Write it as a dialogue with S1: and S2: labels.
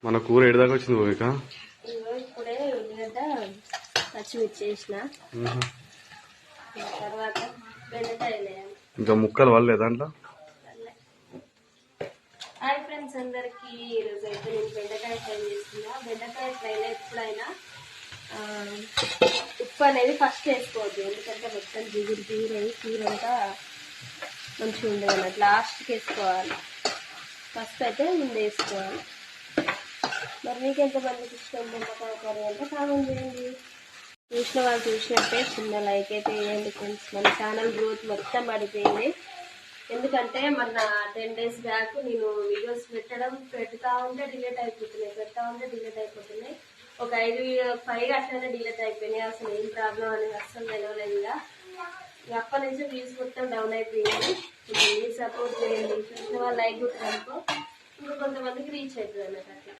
S1: మన కూర ఏడాదాకా వచ్చింది పోయిక
S2: ఇప్పుడే ఉల్లిగడ్డ పచ్చిమిర్చి వేసిన తర్వాత బెండకాయలు
S1: ఇంకా ముక్కలు వాళ్ళే దాంట్లో.
S2: హాయ్ ఫ్రెండ్స్ అందరికి, ఈరోజు అయితే నేను బెండకాయ ఫ్రై చేస్తున్నా. బెండకాయ ఫ్రైలో ఎప్పుడైనా ఉప్పు అనేది ఫస్ట్ వేసుకోవద్దు, ఎందుకంటే మొత్తం జిగురు జిగురు అయ్యి కూర అంతా మంచిగా ఉండదు అన్నట్టు. లాస్ట్కి వేసుకోవాలి, ఫస్ట్ అయితే ముందు వేసుకోవాలి. మరి మీకు ఎంతమందికి ఇష్టం బెండకాయ కర్రీ అంటే కామెంట్ చేయండి. చూసిన వాళ్ళు చూసినట్టే చిన్న లైక్ అయితే వేయండి ఫ్రెండ్స్. మన ఛానల్ గ్రోత్ మొత్తం పడిపోయింది, ఎందుకంటే మన 10 days బ్యాక్ నేను వీడియోస్ పెడతా ఉంటే డిలీట్ అయిపోతున్నాయి. ఒక 5 అట్లనే డిలీట్ అయిపోయినాయి. అసలు ఏం ప్రాబ్లం అనేది అస్సలు తెలియలేదు. ఇక అప్పటి నుంచి వ్యూస్ మొత్తం డౌన్ అయిపోయింది. మీరు సపోర్ట్ చేయండి, చూసిన వాళ్ళు లైక్ కొట్టారనుకో ఇంకా కొంతమందికి రీచ్ అవుతుంది అన్నట్టు.